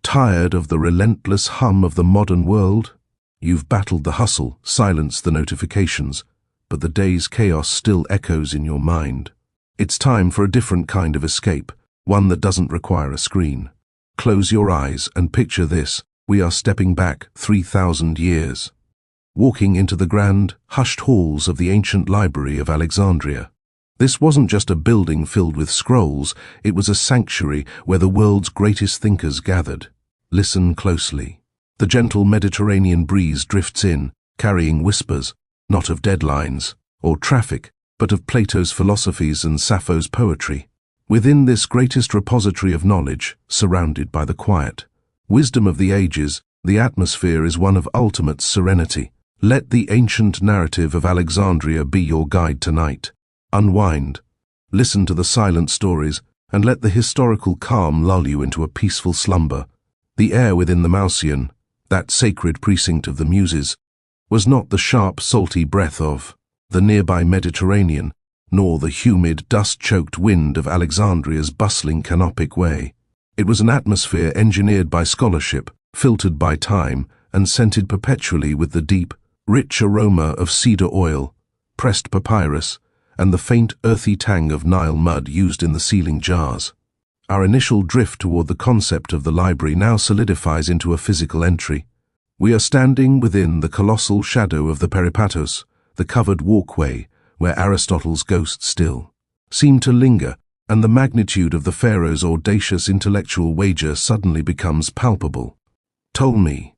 Tired of the relentless hum of the modern world? You've battled the hustle, silenced the notifications, but the day's chaos still echoes in your mind. It's time for a different kind of escape, one that doesn't require a screen. Close your eyes and picture this. We are stepping back 3,000 years, walking into the grand, hushed halls of the ancient Library of Alexandria. This wasn't just a building filled with scrolls, it was a sanctuary where the world's greatest thinkers gathered. Listen closely. The gentle Mediterranean breeze drifts in, carrying whispers, not of deadlines or traffic, but of Plato's philosophies and Sappho's poetry. Within this greatest repository of knowledge, surrounded by the quiet wisdom of the ages, the atmosphere is one of ultimate serenity. Let the ancient narrative of Alexandria be your guide tonight. Unwind. Listen to the silent stories, and let the historical calm lull you into a peaceful slumber. The air within the Mauseon, that sacred precinct of the Muses, was not the sharp, salty breath of the nearby Mediterranean, nor the humid, dust-choked wind of Alexandria's bustling canopic way. It was an atmosphere engineered by scholarship, filtered by time, and scented perpetually with the deep, rich aroma of cedar oil, pressed papyrus, and the faint, earthy tang of Nile mud used in the sealing jars. Our initial drift toward the concept of the library now solidifies into a physical entry. We are standing within the colossal shadow of the Peripatos, the covered walkway where Aristotle's ghost still seemed to linger, and the magnitude of the pharaoh's audacious intellectual wager suddenly becomes palpable. Ptolemy,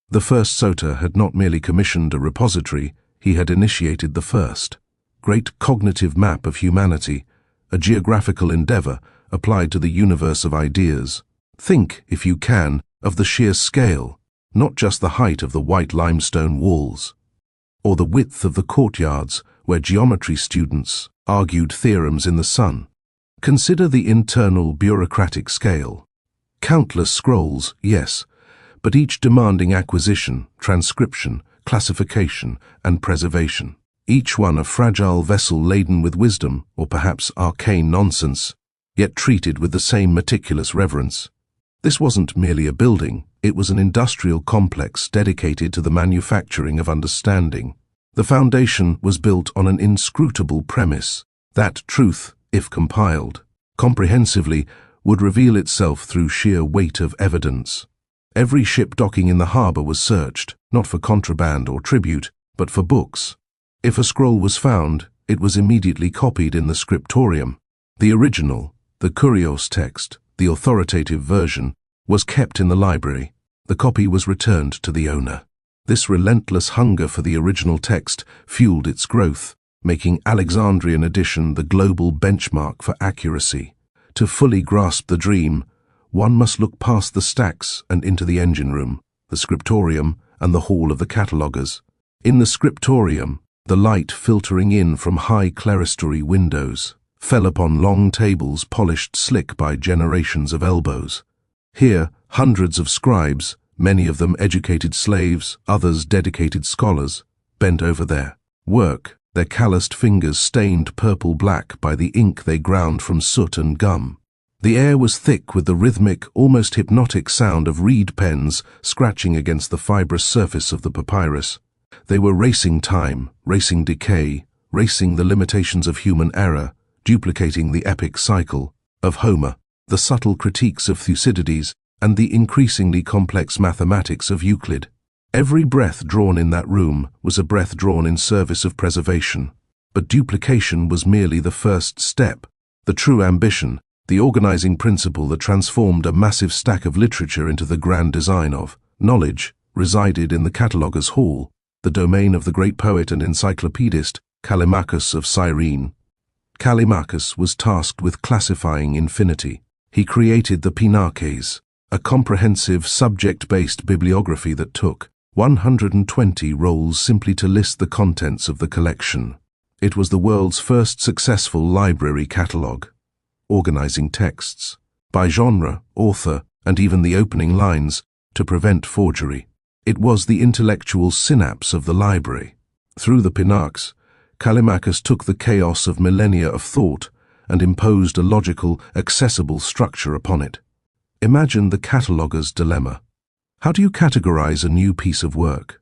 the first Sota, had not merely commissioned a repository, he had initiated the first great cognitive map of humanity, a geographical endeavor applied to the universe of ideas. Think, if you can, of the sheer scale, not just the height of the white limestone walls, or the width of the courtyards where geometry students argued theorems in the sun. Consider the internal bureaucratic scale. Countless scrolls, yes, but each demanding acquisition, transcription, classification, and preservation. Each one a fragile vessel laden with wisdom, or perhaps arcane nonsense, yet treated with the same meticulous reverence. This wasn't merely a building, it was an industrial complex dedicated to the manufacturing of understanding. The foundation was built on an inscrutable premise, that truth, if compiled comprehensively, would reveal itself through sheer weight of evidence. Every ship docking in the harbor was searched, not for contraband or tribute, but for books. If a scroll was found, it was immediately copied in the scriptorium. The original, the Kurios text, the authoritative version, was kept in the library. The copy was returned to the owner. This relentless hunger for the original text fueled its growth, making Alexandrian edition the global benchmark for accuracy. To fully grasp the dream, one must look past the stacks and into the engine room, the scriptorium, and the hall of the catalogers. In the scriptorium, the light filtering in from high clerestory windows fell upon long tables polished slick by generations of elbows. Here, hundreds of scribes, many of them educated slaves, others dedicated scholars, bent over their work, their calloused fingers stained purple-black by the ink they ground from soot and gum. The air was thick with the rhythmic, almost hypnotic sound of reed pens scratching against the fibrous surface of the papyrus. They were racing time, racing decay, racing the limitations of human error, duplicating the epic cycle of Homer, the subtle critiques of Thucydides, and the increasingly complex mathematics of Euclid. Every breath drawn in that room was a breath drawn in service of preservation. But duplication was merely the first step. The true ambition, the organizing principle that transformed a massive stack of literature into the grand design of knowledge, resided in the cataloger's hall, the domain of the great poet and encyclopedist Callimachus of Cyrene. Callimachus was tasked with classifying infinity. He created the Pinakes, a comprehensive subject-based bibliography that took 120 roles simply to list the contents of the collection. It was the world's first successful library catalogue, organizing texts by genre, author, and even the opening lines to prevent forgery. It was the intellectual synapse of the library. Through the Pinakes, Callimachus took the chaos of millennia of thought and imposed a logical, accessible structure upon it. Imagine the cataloger's dilemma. How do you categorize a new piece of work?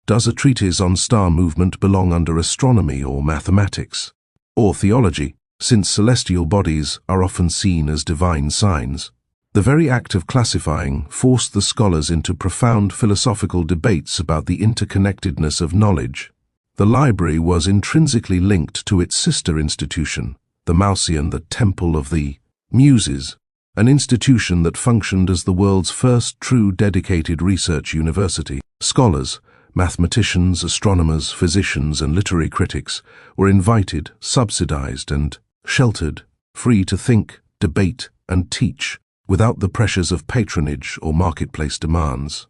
Does a treatise on star movement belong under astronomy or mathematics? Or theology, since celestial bodies are often seen as divine signs? The very act of classifying forced the scholars into profound philosophical debates about the interconnectedness of knowledge. The library was intrinsically linked to its sister institution, the Mausian, the Temple of the Muses, an institution that functioned as the world's first true dedicated research university. Scholars, mathematicians, astronomers, physicians, and literary critics were invited, subsidized, and sheltered, free to think, debate, and teach without the pressures of patronage or marketplace demands.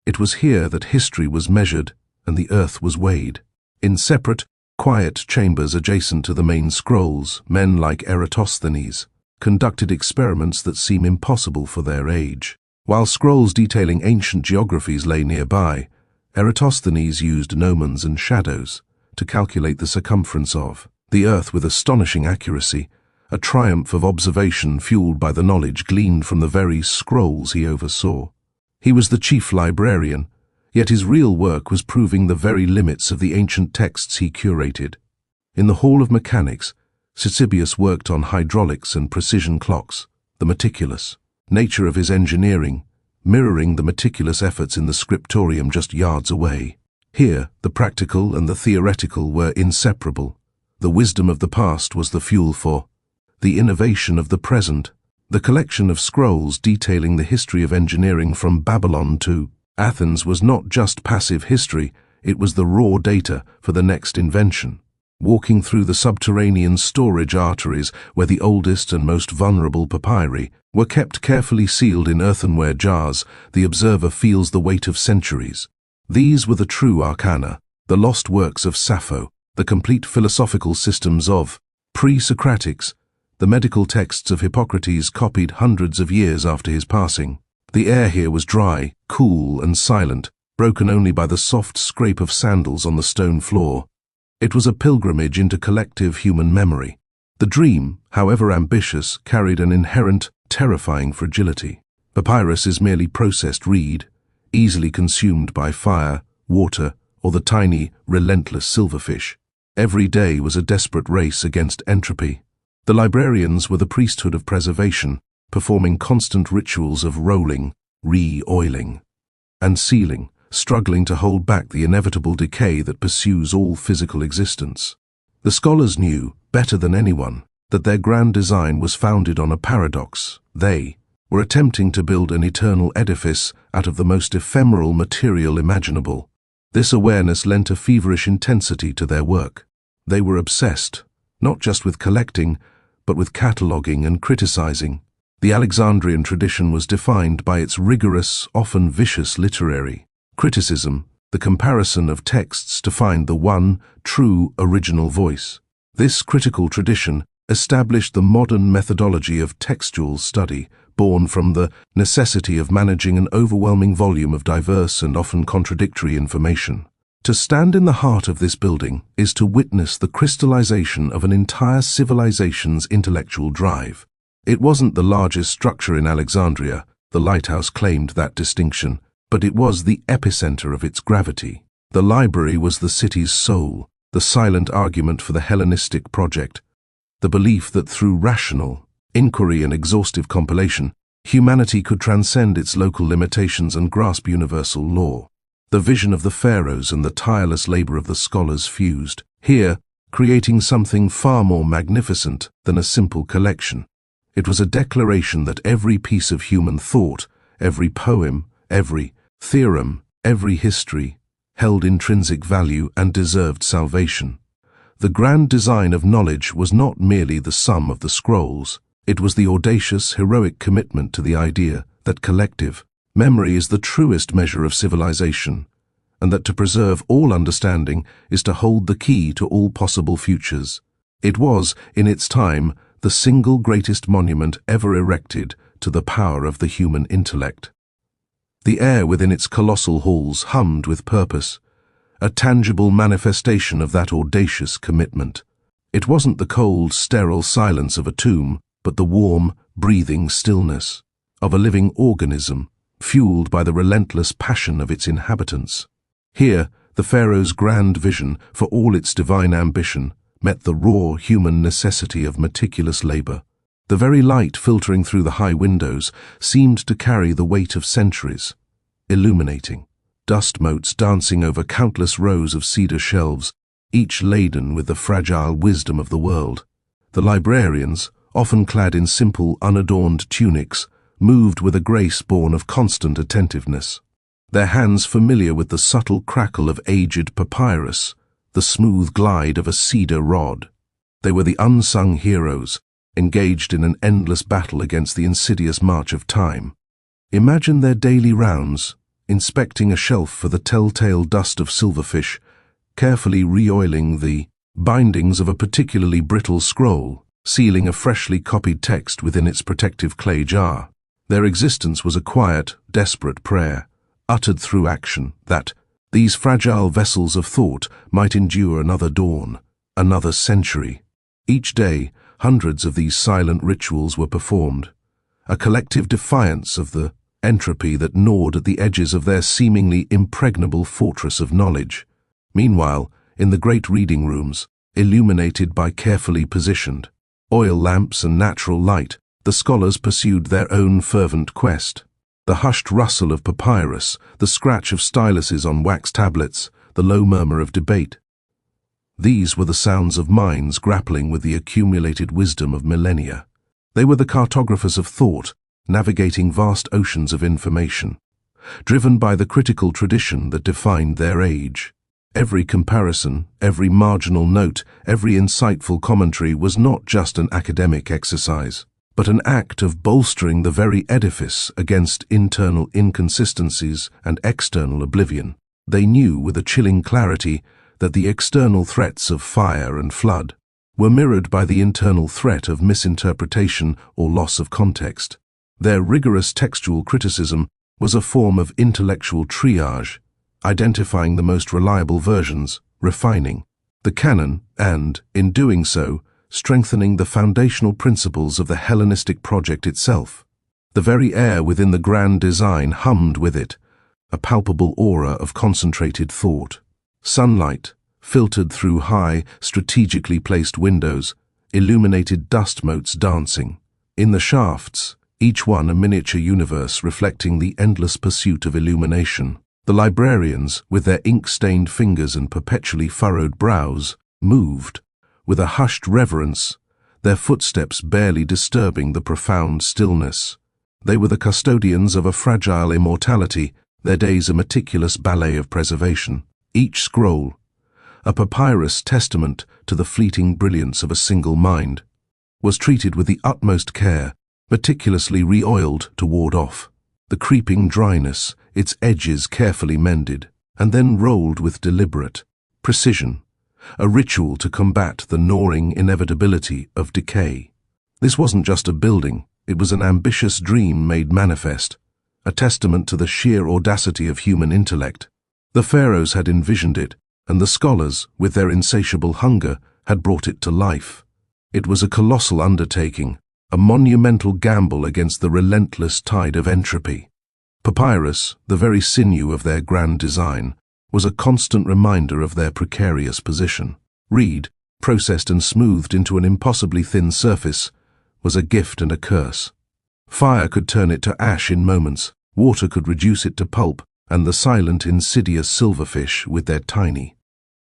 It was here that history was measured and the earth was weighed. In separate, quiet chambers adjacent to the main scrolls, men like Eratosthenes conducted experiments that seem impossible for their age. While scrolls detailing ancient geographies lay nearby, Eratosthenes used gnomons and shadows to calculate the circumference of the earth with astonishing accuracy, a triumph of observation fueled by the knowledge gleaned from the very scrolls he oversaw. He was the chief librarian, yet his real work was proving the very limits of the ancient texts he curated. In the Hall of Mechanics, Ctesibius worked on hydraulics and precision clocks, the meticulous nature of his engineering, mirroring the meticulous efforts in the scriptorium just yards away. Here, the practical and the theoretical were inseparable. The wisdom of the past was the fuel for the innovation of the present. The collection of scrolls detailing the history of engineering from Babylon to Athens was not just passive history, it was the raw data for the next invention. Walking through the subterranean storage arteries where the oldest and most vulnerable papyri were kept carefully sealed in earthenware jars, the observer feels the weight of centuries. These were the true arcana, the lost works of Sappho, the complete philosophical systems of pre-Socratics, the medical texts of Hippocrates copied hundreds of years after his passing. The air here was dry, cool, and silent, broken only by the soft scrape of sandals on the stone floor. It was a pilgrimage into collective human memory. The dream, however ambitious, carried an inherent, terrifying fragility. Papyrus is merely processed reed, easily consumed by fire, water, or the tiny, relentless silverfish. Every day was a desperate race against entropy. The librarians were the priesthood of preservation, performing constant rituals of rolling, re-oiling, and sealing, struggling to hold back the inevitable decay that pursues all physical existence. The scholars knew, better than anyone, that their grand design was founded on a paradox. They were attempting to build an eternal edifice out of the most ephemeral material imaginable. This awareness lent a feverish intensity to their work. They were obsessed, not just with collecting, but with cataloguing and criticizing. The Alexandrian tradition was defined by its rigorous, often vicious literary criticism, the comparison of texts to find the one, true, original voice. This critical tradition established the modern methodology of textual study, born from the necessity of managing an overwhelming volume of diverse and often contradictory information. To stand in the heart of this building is to witness the crystallization of an entire civilization's intellectual drive. It wasn't the largest structure in Alexandria, the lighthouse claimed that distinction, but it was the epicenter of its gravity. The library was the city's soul, the silent argument for the Hellenistic project, the belief that through rational inquiry and exhaustive compilation, humanity could transcend its local limitations and grasp universal law. The vision of the pharaohs and the tireless labor of the scholars fused, here creating something far more magnificent than a simple collection. It was a declaration that every piece of human thought, every poem, every theorem, every history, held intrinsic value and deserved salvation. The grand design of knowledge was not merely the sum of the scrolls, it was the audacious, heroic commitment to the idea that collective memory is the truest measure of civilization, and that to preserve all understanding is to hold the key to all possible futures. It was, in its time, the single greatest monument ever erected to the power of the human intellect. The air within its colossal halls hummed with purpose, a tangible manifestation of that audacious commitment. It wasn't the cold, sterile silence of a tomb, but the warm, breathing stillness. of a living organism, fueled by the relentless passion of its inhabitants. Here, the pharaoh's grand vision, for all its divine ambition, met the raw human necessity of meticulous labor. The very light filtering through the high windows seemed to carry the weight of centuries, illuminating. Dust motes dancing over countless rows of cedar shelves, each laden with the fragile wisdom of the world. The librarians, often clad in simple, unadorned tunics, moved with a grace born of constant attentiveness, their hands familiar with the subtle crackle of aged papyrus, the smooth glide of a cedar rod. They were the unsung heroes, engaged in an endless battle against the insidious march of time. Imagine their daily rounds, inspecting a shelf for the telltale dust of silverfish, carefully re-oiling the bindings of a particularly brittle scroll, sealing a freshly copied text within its protective clay jar. Their existence was a quiet, desperate prayer, uttered through action, that these fragile vessels of thought might endure another dawn, another century. Each day, hundreds of these silent rituals were performed, a collective defiance of the entropy that gnawed at the edges of their seemingly impregnable fortress of knowledge. Meanwhile, in the great reading rooms, illuminated by carefully positioned oil lamps and natural light, the scholars pursued their own fervent quest. The hushed rustle of papyrus, the scratch of styluses on wax tablets, the low murmur of debate. These were the sounds of minds grappling with the accumulated wisdom of millennia. They were the cartographers of thought, navigating vast oceans of information, driven by the critical tradition that defined their age. Every comparison, every marginal note, every insightful commentary was not just an academic exercise, but an act of bolstering the very edifice against internal inconsistencies and external oblivion. They knew with a chilling clarity that the external threats of fire and flood were mirrored by the internal threat of misinterpretation or loss of context. Their rigorous textual criticism was a form of intellectual triage, identifying the most reliable versions, refining the canon, and, in doing so, strengthening the foundational principles of the Hellenistic project itself. The very air within the grand design hummed with it, a palpable aura of concentrated thought. Sunlight, filtered through high, strategically placed windows, illuminated dust motes dancing. In the shafts, each one a miniature universe reflecting the endless pursuit of illumination. The librarians, with their ink-stained fingers and perpetually furrowed brows, moved, with a hushed reverence, their footsteps barely disturbing the profound stillness. They were the custodians of a fragile immortality, their days a meticulous ballet of preservation. Each scroll, a papyrus testament to the fleeting brilliance of a single mind, was treated with the utmost care, meticulously re-oiled to ward off the creeping dryness, its edges carefully mended, and then rolled with deliberate precision, a ritual to combat the gnawing inevitability of decay. This wasn't just a building, it was an ambitious dream made manifest, a testament to the sheer audacity of human intellect. The pharaohs had envisioned it, and the scholars, with their insatiable hunger, had brought it to life. It was a colossal undertaking, a monumental gamble against the relentless tide of entropy. Papyrus, the very sinew of their grand design, was a constant reminder of their precarious position. Reed, processed and smoothed into an impossibly thin surface, was a gift and a curse. Fire could turn it to ash in moments, water could reduce it to pulp, and the silent, insidious silverfish, with their tiny,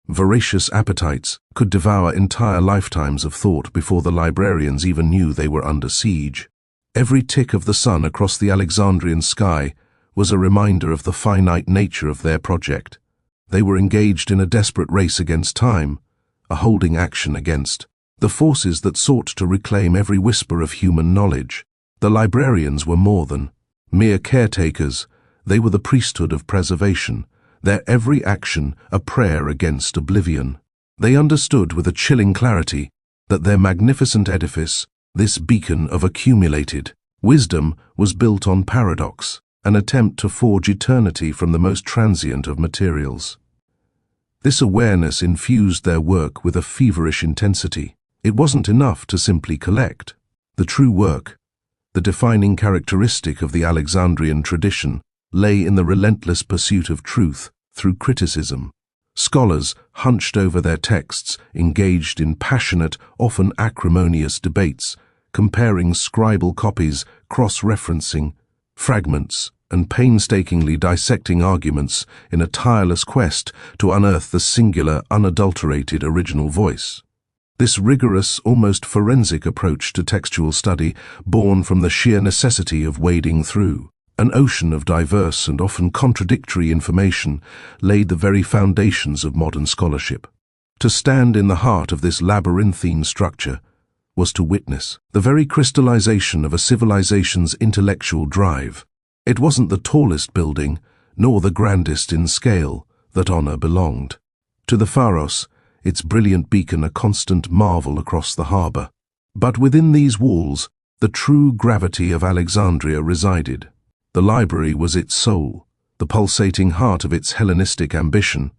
voracious appetites, could devour entire lifetimes of thought before the librarians even knew they were under siege. Every tick of the sun across the Alexandrian sky was a reminder of the finite nature of their project. They were engaged in a desperate race against time, a holding action against the forces that sought to reclaim every whisper of human knowledge. The librarians were more than mere caretakers. They were the priesthood of preservation, their every action a prayer against oblivion. They understood with a chilling clarity that their magnificent edifice, this beacon of accumulated wisdom, was built on paradox, an attempt to forge eternity from the most transient of materials. This awareness infused their work with a feverish intensity. It wasn't enough to simply collect. The true work, The defining characteristic of the Alexandrian tradition lay in the relentless pursuit of truth through criticism. Scholars, hunched over their texts, engaged in passionate, often acrimonious debates, comparing scribal copies, cross-referencing fragments, and painstakingly dissecting arguments in a tireless quest to unearth the singular, unadulterated original voice. This rigorous, almost forensic approach to textual study, born from the sheer necessity of wading through an ocean of diverse and often contradictory information, laid the very foundations of modern scholarship. To stand in the heart of this labyrinthine structure was to witness the very crystallization of a civilization's intellectual drive. It wasn't the tallest building, nor the grandest in scale, that honor belonged. To the Pharos, its brilliant beacon a constant marvel across the harbor. But within these walls, the true gravity of Alexandria resided. The library was its soul, the pulsating heart of its Hellenistic ambition.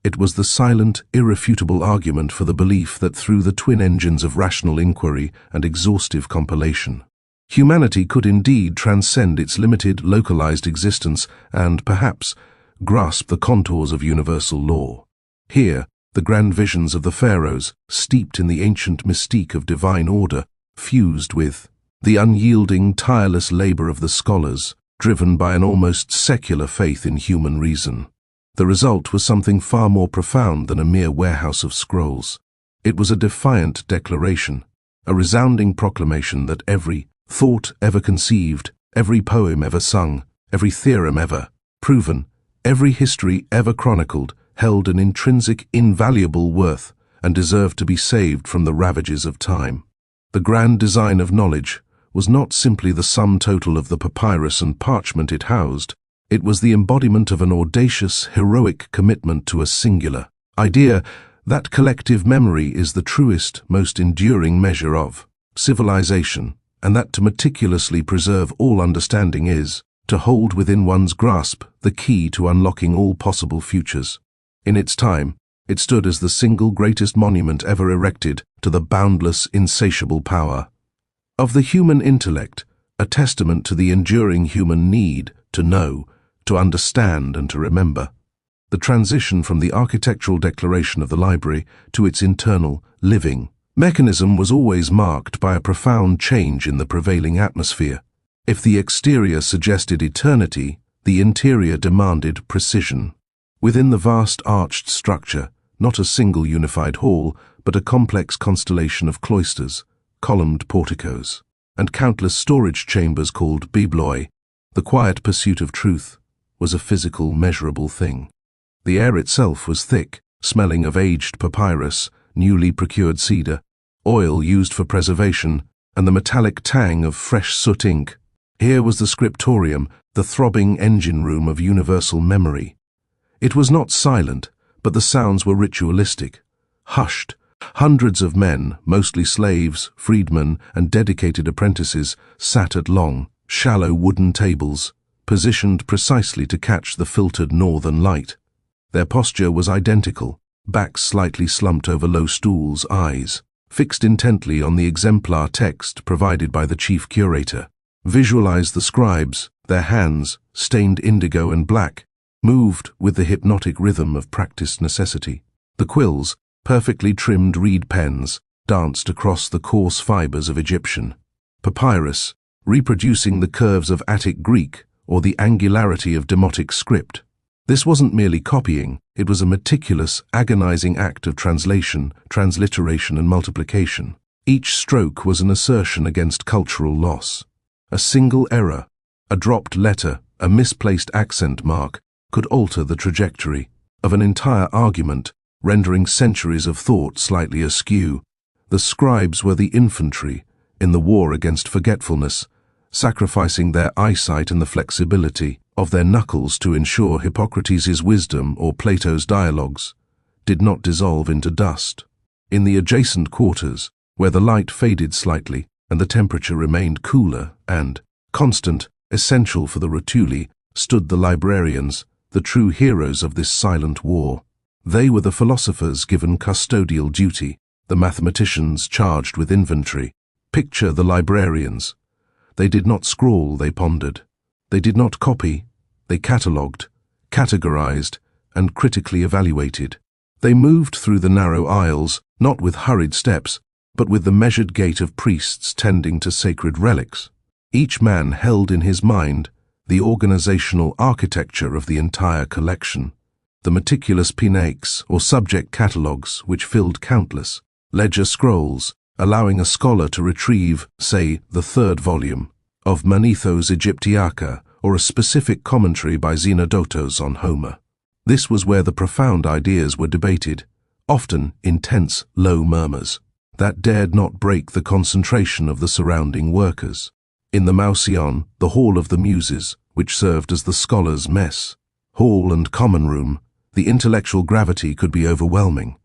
It was the silent, irrefutable argument for the belief that through the twin engines of rational inquiry and exhaustive compilation, humanity could indeed transcend its limited, localized existence and, perhaps, grasp the contours of universal law. Here, the grand visions of the pharaohs, steeped in the ancient mystique of divine order, fused with the unyielding, tireless labor of the scholars, driven by an almost secular faith in human reason. The result was something far more profound than a mere warehouse of scrolls. It was a defiant declaration, a resounding proclamation that every thought ever conceived, every poem ever sung, every theorem ever proven, every history ever chronicled, held an intrinsic, invaluable worth and deserved to be saved from the ravages of time. The grand design of knowledge was not simply the sum total of the papyrus and parchment it housed. It was the embodiment of an audacious, heroic commitment to a singular idea that collective memory is the truest, most enduring measure of civilization, and that to meticulously preserve all understanding is to hold within one's grasp the key to unlocking all possible futures. In its time, it stood as the single greatest monument ever erected to the boundless, insatiable power of the human intellect, a testament to the enduring human need to know, to understand, and to remember. The transition from the architectural declaration of the library to its internal, living mechanism was always marked by a profound change in the prevailing atmosphere. If the exterior suggested eternity, the interior demanded precision. Within the vast arched structure, not a single unified hall, but a complex constellation of cloisters, columned porticos, and countless storage chambers called bibloi, the quiet pursuit of truth was a physical, measurable thing. The air itself was thick, smelling of aged papyrus, newly procured cedar, oil used for preservation, and the metallic tang of fresh soot ink. Here was the scriptorium, the throbbing engine room of universal memory. It was not silent, but the sounds were ritualistic, hushed. Hundreds of men, mostly slaves, freedmen, and dedicated apprentices, sat at long, shallow wooden tables, positioned precisely to catch the filtered northern light. Their posture was identical, backs slightly slumped over low stools, eyes fixed intently on the exemplar text provided by the chief curator. Visualize the scribes, their hands, stained indigo and black, moved with the hypnotic rhythm of practiced necessity. The quills, perfectly trimmed reed pens, danced across the coarse fibers of Egyptian papyrus, reproducing the curves of Attic Greek or the angularity of Demotic script. This wasn't merely copying, it was a meticulous, agonizing act of translation, transliteration, and multiplication. Each stroke was an assertion against cultural loss. A single error, a dropped letter, a misplaced accent mark, could alter the trajectory of an entire argument, rendering centuries of thought slightly askew. The scribes were the infantry in the war against forgetfulness, sacrificing their eyesight and the flexibility of their knuckles to ensure Hippocrates' wisdom or Plato's dialogues did not dissolve into dust. In the adjacent quarters, where the light faded slightly and the temperature remained cooler and constant, essential for the rotuli, stood the librarians, the true heroes of this silent war. They were the philosophers given custodial duty, the mathematicians charged with inventory. Picture the librarians, They did not scrawl, they pondered. They did not copy, they catalogued, categorized, and critically evaluated. They moved through the narrow aisles, not with hurried steps, but with the measured gait of priests tending to sacred relics. Each man held in his mind the organizational architecture of the entire collection, the meticulous pinaques or subject catalogues which filled countless ledger scrolls, allowing a scholar to retrieve, say, the third volume of Manetho's Aegyptiaca or a specific commentary by Xenodotos on Homer. This was where the profound ideas were debated, often in tense, low murmurs that dared not break the concentration of the surrounding workers. In the Mausion, the Hall of the Muses, which served as the scholars' mess, hall and common room, the intellectual gravity could be overwhelming.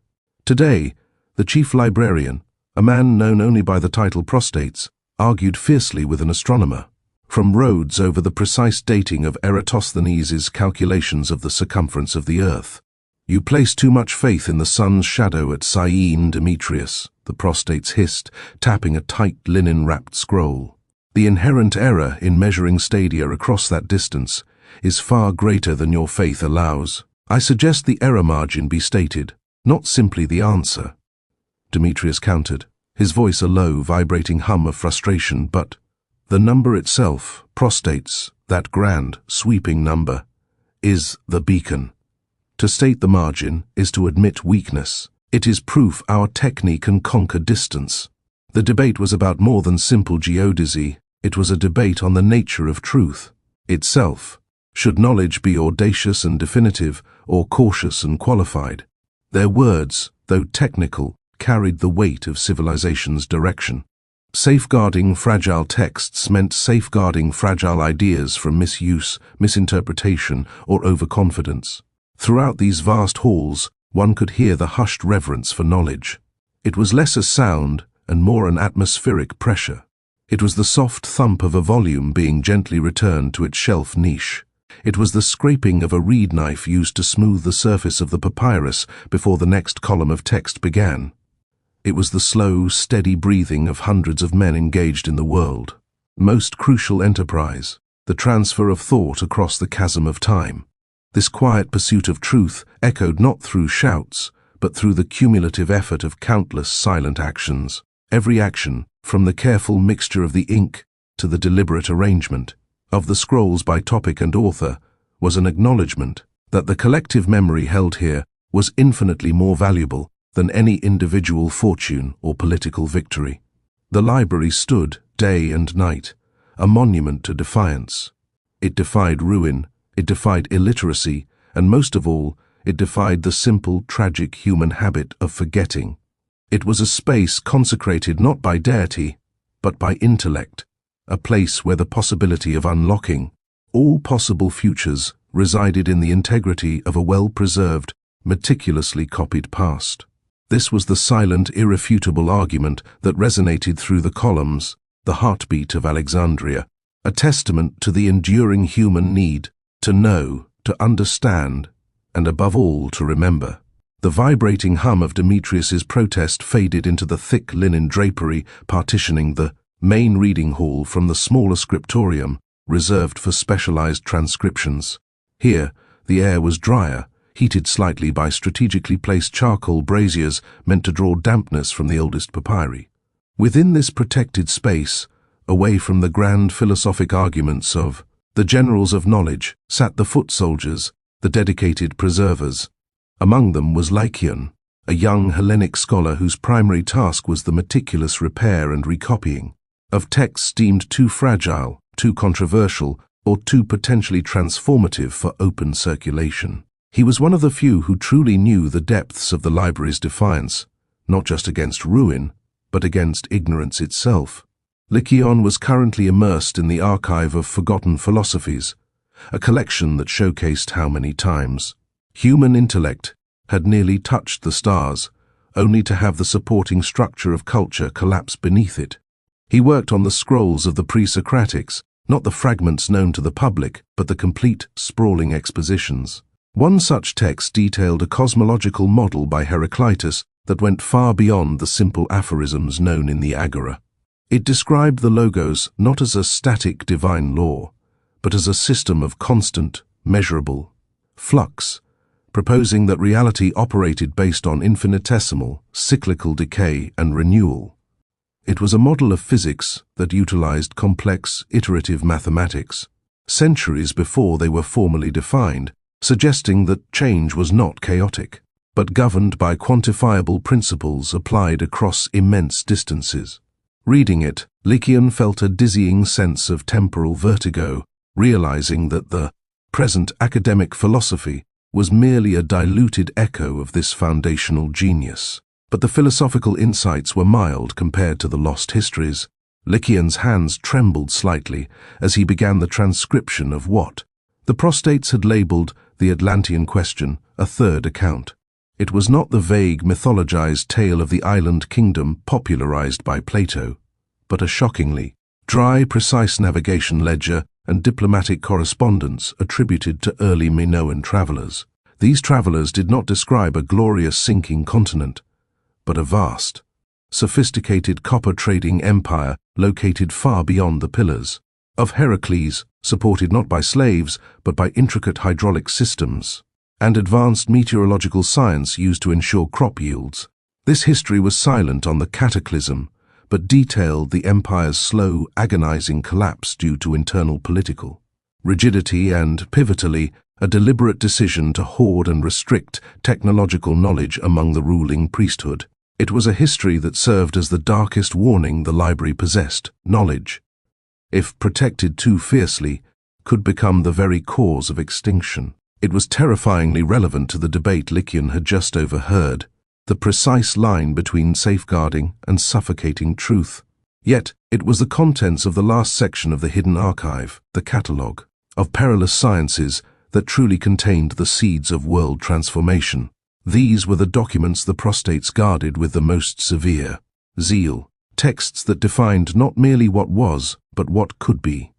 Today, the chief librarian, a man known only by the title Prostates, argued fiercely with an astronomer, from Rhodes over the precise dating of Eratosthenes' calculations of the circumference of the Earth. You place too much faith in the sun's shadow at Syene, Demetrius, the Prostates hissed, tapping a tight linen-wrapped scroll. The inherent error in measuring stadia across that distance is far greater than your faith allows. I suggest the error margin be stated, not simply the answer. Demetrius countered, his voice a low, vibrating hum of frustration, but the number itself, Prostates, that grand, sweeping number, is the beacon. To state the margin is to admit weakness. It is proof our technique can conquer distance. The debate was about more than simple geodesy. It was a debate on the nature of truth itself. Should knowledge be audacious and definitive, or cautious and qualified? Their words, though technical, carried the weight of civilization's direction. Safeguarding fragile texts meant safeguarding fragile ideas from misuse, misinterpretation, or overconfidence. Throughout these vast halls, one could hear the hushed reverence for knowledge. It was less a sound and more an atmospheric pressure. It was the soft thump of a volume being gently returned to its shelf niche. It was the scraping of a reed knife used to smooth the surface of the papyrus before the next column of text began. It was the slow, steady breathing of hundreds of men engaged in the world. Most crucial enterprise, the transfer of thought across the chasm of time. This quiet pursuit of truth echoed not through shouts, but through the cumulative effort of countless silent actions. Every action, from the careful mixture of the ink to the deliberate arrangement of the scrolls by topic and author, was an acknowledgement that the collective memory held here was infinitely more valuable than any individual fortune or political victory. The library stood, day and night, a monument to defiance. It defied ruin, it defied illiteracy, and most of all, it defied the simple, tragic human habit of forgetting. It was a space consecrated not by deity, but by intellect, a place where the possibility of unlocking all possible futures resided in the integrity of a well-preserved, meticulously copied past. This was the silent, irrefutable argument that resonated through the columns, the heartbeat of Alexandria, a testament to the enduring human need to know, to understand, and above all to remember. The vibrating hum of Demetrius's protest faded into the thick linen drapery partitioning the main reading hall from the smaller scriptorium reserved for specialized transcriptions. Here, the air was drier, heated slightly by strategically placed charcoal braziers meant to draw dampness from the oldest papyri. Within this protected space, away from the grand philosophic arguments of the generals of knowledge, sat the foot soldiers, the dedicated preservers. Among them was Lycion, a young Hellenic scholar whose primary task was the meticulous repair and recopying of texts deemed too fragile, too controversial, or too potentially transformative for open circulation. He was one of the few who truly knew the depths of the library's defiance, not just against ruin, but against ignorance itself. Lycion was currently immersed in the archive of forgotten philosophies, a collection that showcased how many times human intellect had nearly touched the stars, only to have the supporting structure of culture collapse beneath it. He worked on the scrolls of the pre-Socratics, not the fragments known to the public, but the complete, sprawling expositions. One such text detailed a cosmological model by Heraclitus that went far beyond the simple aphorisms known in the Agora. It described the logos not as a static divine law, but as a system of constant, measurable flux, proposing that reality operated based on infinitesimal, cyclical decay and renewal. It was a model of physics that utilized complex, iterative mathematics, centuries before they were formally defined, suggesting that change was not chaotic, but governed by quantifiable principles applied across immense distances. Reading it, Lycian felt a dizzying sense of temporal vertigo, realizing that the present academic philosophy was merely a diluted echo of this foundational genius. But the philosophical insights were mild compared to the lost histories. Lycian's hands trembled slightly as he began the transcription of what the prostates had labeled the Atlantean question, a third account. It was not the vague mythologized tale of the island kingdom popularized by Plato, but a shockingly dry, precise navigation ledger and diplomatic correspondence attributed to early Minoan travelers. These travelers did not describe a glorious sinking continent, but a vast, sophisticated copper-trading empire located far beyond the pillars of Heracles, supported not by slaves, but by intricate hydraulic systems and advanced meteorological science used to ensure crop yields. This history was silent on the cataclysm, but detailed the empire's slow, agonizing collapse due to internal political rigidity and, pivotally, a deliberate decision to hoard and restrict technological knowledge among the ruling priesthood. It was a history that served as the darkest warning the library possessed. Knowledge, if protected too fiercely, could become the very cause of extinction. It was terrifyingly relevant to the debate Lycian had just overheard, the precise line between safeguarding and suffocating truth. Yet, it was the contents of the last section of the hidden archive, the catalogue of perilous sciences, that truly contained the seeds of world transformation. These were the documents the prostates guarded with the most severe zeal, texts that defined not merely what was, but what could be.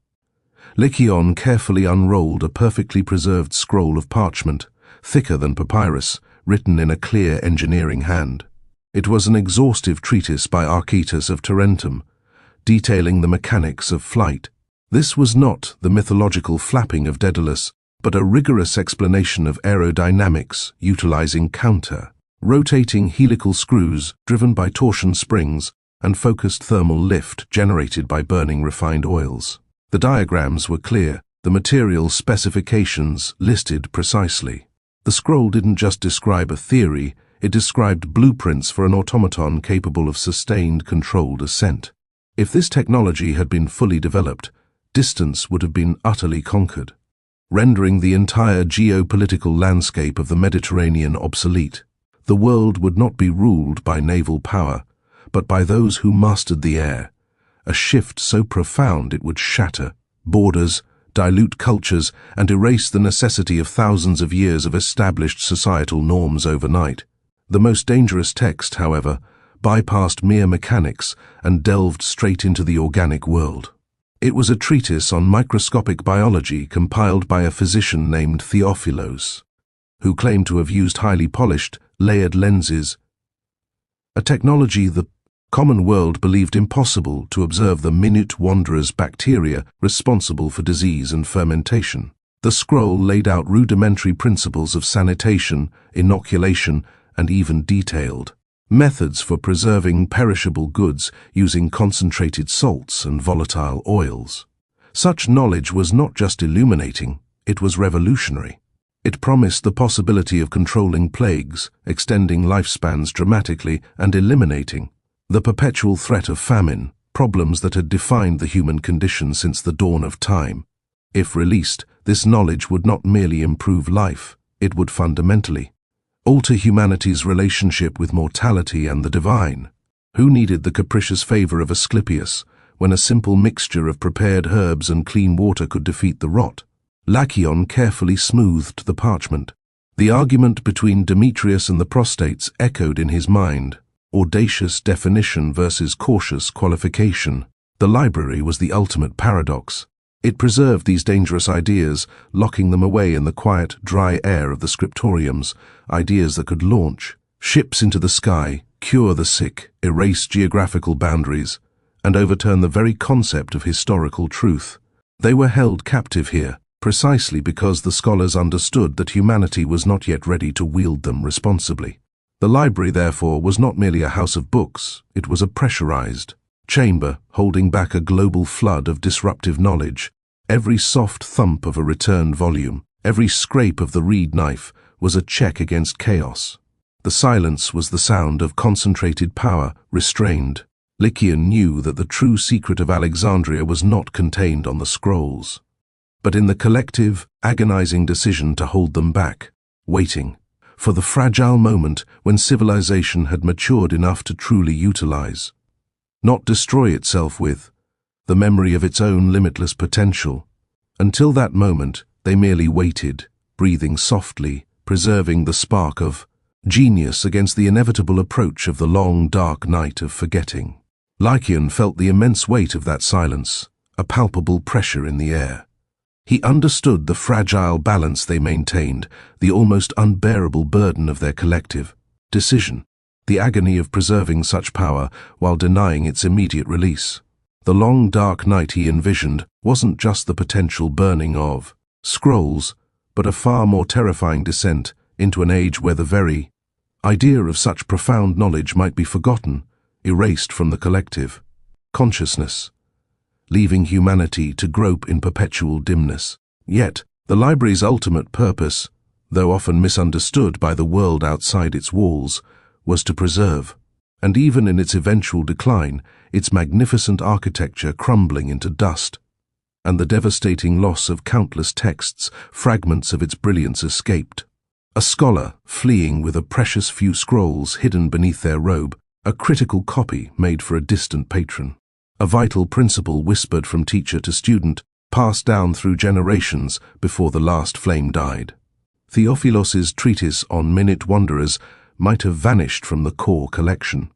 Lycian carefully unrolled a perfectly preserved scroll of parchment, thicker than papyrus, written in a clear engineering hand. It was an exhaustive treatise by Archytas of Tarentum, detailing the mechanics of flight. This was not the mythological flapping of Daedalus, but a rigorous explanation of aerodynamics utilizing rotating helical screws driven by torsion springs and focused thermal lift generated by burning refined oils. The diagrams were clear, the material specifications listed precisely. The scroll didn't just describe a theory, it described blueprints for an automaton capable of sustained, controlled ascent. If this technology had been fully developed, distance would have been utterly conquered, rendering the entire geopolitical landscape of the Mediterranean obsolete. The world would not be ruled by naval power, but by those who mastered the air, a shift so profound it would shatter borders, dilute cultures, and erase the necessity of thousands of years of established societal norms overnight. The most dangerous text, however, bypassed mere mechanics and delved straight into the organic world. It was a treatise on microscopic biology compiled by a physician named Theophilos, who claimed to have used highly polished, layered lenses, a technology the common world believed impossible to observe the minute wanderers bacteria responsible for disease and fermentation. The scroll laid out rudimentary principles of sanitation, inoculation, and even detailed methods for preserving perishable goods using concentrated salts and volatile oils. Such knowledge was not just illuminating, it was revolutionary. It promised the possibility of controlling plagues, extending lifespans dramatically, and eliminating the perpetual threat of famine, problems that had defined the human condition since the dawn of time. If released, this knowledge would not merely improve life, it would fundamentally alter humanity's relationship with mortality and the divine. Who needed the capricious favor of Asclepius when a simple mixture of prepared herbs and clean water could defeat the rot? Lycian carefully smoothed the parchment. The argument between Demetrius and the prostates echoed in his mind. Audacious definition versus cautious qualification. The library was the ultimate paradox. It preserved these dangerous ideas, locking them away in the quiet, dry air of the scriptoriums, ideas that could launch ships into the sky, cure the sick, erase geographical boundaries, and overturn the very concept of historical truth. They were held captive here, precisely because the scholars understood that humanity was not yet ready to wield them responsibly. The library, therefore, was not merely a house of books, it was a pressurized chamber holding back a global flood of disruptive knowledge. Every soft thump of a returned volume, every scrape of the reed knife was a check against chaos. The silence was the sound of concentrated power, restrained. Lycion knew that the true secret of Alexandria was not contained on the scrolls, but in the collective, agonizing decision to hold them back, waiting for the fragile moment when civilization had matured enough to truly utilize, not destroy itself with, the memory of its own limitless potential. Until that moment, they merely waited, breathing softly, preserving the spark of genius against the inevitable approach of the long, dark night of forgetting. Lycion felt the immense weight of that silence, a palpable pressure in the air. He understood the fragile balance they maintained, the almost unbearable burden of their collective decision, the agony of preserving such power while denying its immediate release. The long, dark night he envisioned wasn't just the potential burning of scrolls, but a far more terrifying descent into an age where the very idea of such profound knowledge might be forgotten, erased from the collective consciousness, leaving humanity to grope in perpetual dimness. Yet, the library's ultimate purpose, though often misunderstood by the world outside its walls, was to preserve, and even in its eventual decline, its magnificent architecture crumbling into dust, and the devastating loss of countless texts, fragments of its brilliance escaped. A scholar fleeing with a precious few scrolls hidden beneath their robe, a critical copy made for a distant patron, a vital principle whispered from teacher to student, passed down through generations before the last flame died. Theophilos's treatise on minute wanderers might have vanished from the core collection,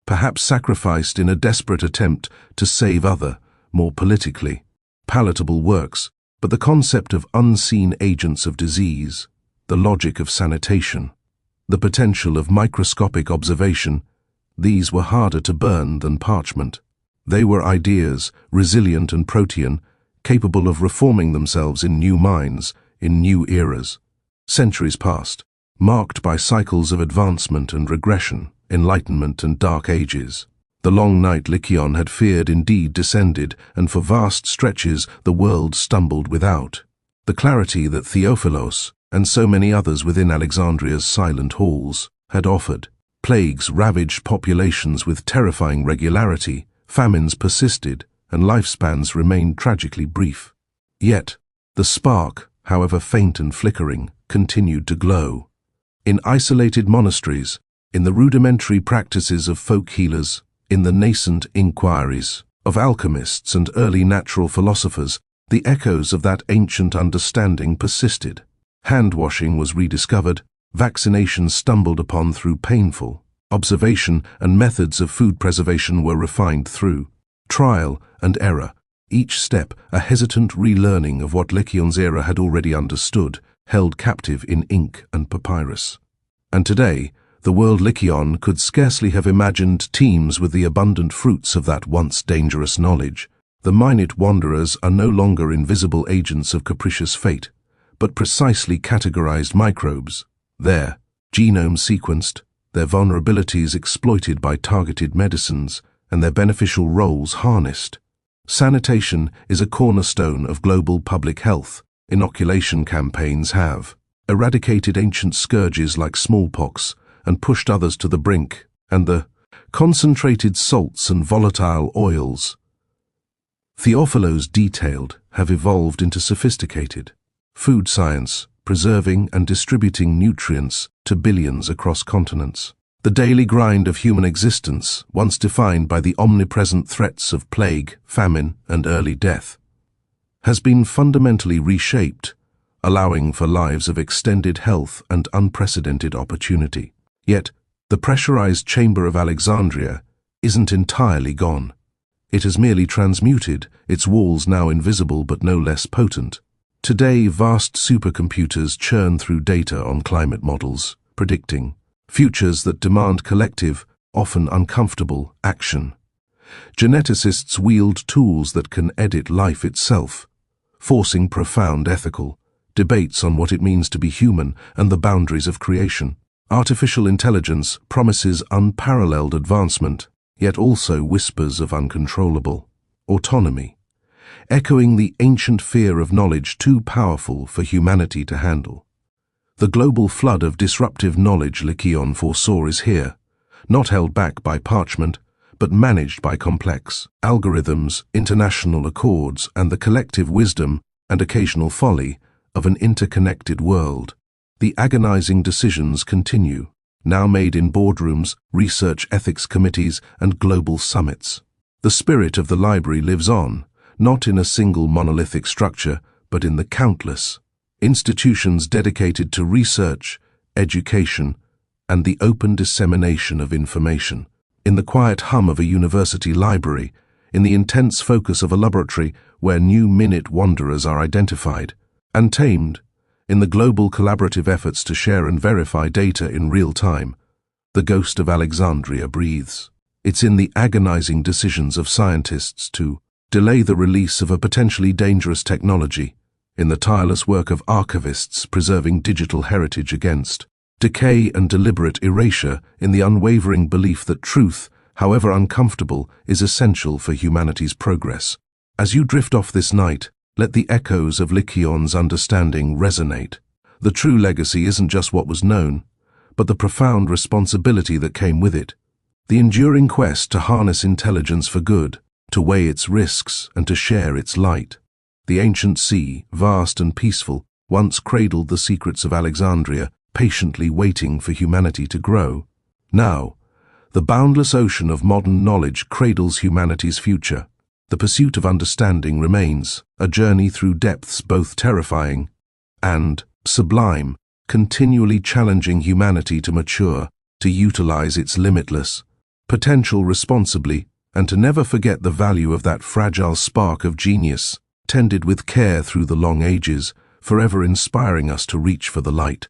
perhaps sacrificed in a desperate attempt to save other, more politically palatable works, but the concept of unseen agents of disease, the logic of sanitation, the potential of microscopic observation, these were harder to burn than parchment. They were ideas, resilient and protean, capable of reforming themselves in new minds, in new eras. Centuries passed, marked by cycles of advancement and regression, enlightenment and dark ages. The long night Lycion had feared indeed descended, and for vast stretches the world stumbled without. The clarity that Theophilos, and so many others within Alexandria's silent halls, had offered. Plagues ravaged populations with terrifying regularity, famines persisted, and lifespans remained tragically brief. Yet, the spark, however faint and flickering, continued to glow. In isolated monasteries, in the rudimentary practices of folk healers, in the nascent inquiries of alchemists and early natural philosophers, the echoes of that ancient understanding persisted. Hand-washing was rediscovered, vaccinations stumbled upon through painful observation, and methods of food preservation were refined through trial and error, each step a hesitant relearning of what Lycion's era had already understood, held captive in ink and papyrus. And today, the world Lycion could scarcely have imagined teems with the abundant fruits of that once dangerous knowledge. The minute wanderers are no longer invisible agents of capricious fate, but precisely categorized microbes, their genomes sequenced, their vulnerabilities exploited by targeted medicines, and their beneficial roles harnessed. Sanitation is a cornerstone of global public health. Inoculation campaigns have eradicated ancient scourges like smallpox and pushed others to the brink, and the concentrated salts and volatile oils Theophilos detailed have evolved into sophisticated food science, preserving and distributing nutrients to billions across continents. The daily grind of human existence, once defined by the omnipresent threats of plague, famine, and early death, has been fundamentally reshaped, allowing for lives of extended health and unprecedented opportunity. Yet, the pressurized chamber of Alexandria isn't entirely gone. It has merely transmuted, its walls now invisible but no less potent. Today, vast supercomputers churn through data on climate models, predicting futures that demand collective, often uncomfortable, action. Geneticists wield tools that can edit life itself, forcing profound ethical debates on what it means to be human and the boundaries of creation. Artificial intelligence promises unparalleled advancement, yet also whispers of uncontrollable autonomy, echoing the ancient fear of knowledge too powerful for humanity to handle. The global flood of disruptive knowledge Lycaon foresaw is here, not held back by parchment, but managed by complex algorithms, international accords, and the collective wisdom and occasional folly of an interconnected world. The agonizing decisions continue, now made in boardrooms, research ethics committees, and global summits. The spirit of the library lives on, not in a single monolithic structure, but in the countless institutions dedicated to research, education, and the open dissemination of information. In the quiet hum of a university library, in the intense focus of a laboratory where new-minute wanderers are identified and tamed, in the global collaborative efforts to share and verify data in real time, the ghost of Alexandria breathes. It's in the agonizing decisions of scientists to delay the release of a potentially dangerous technology, in the tireless work of archivists preserving digital heritage against decay and deliberate erasure, in the unwavering belief that truth, however uncomfortable, is essential for humanity's progress. As you drift off this night, let the echoes of Lycaon's understanding resonate. The true legacy isn't just what was known, but the profound responsibility that came with it. The enduring quest to harness intelligence for good, to weigh its risks, and to share its light. The ancient sea, vast and peaceful, once cradled the secrets of Alexandria, patiently waiting for humanity to grow. Now, the boundless ocean of modern knowledge cradles humanity's future. The pursuit of understanding remains, a journey through depths both terrifying and sublime, continually challenging humanity to mature, to utilize its limitless potential responsibly, and to never forget the value of that fragile spark of genius, tended with care through the long ages, forever inspiring us to reach for the light.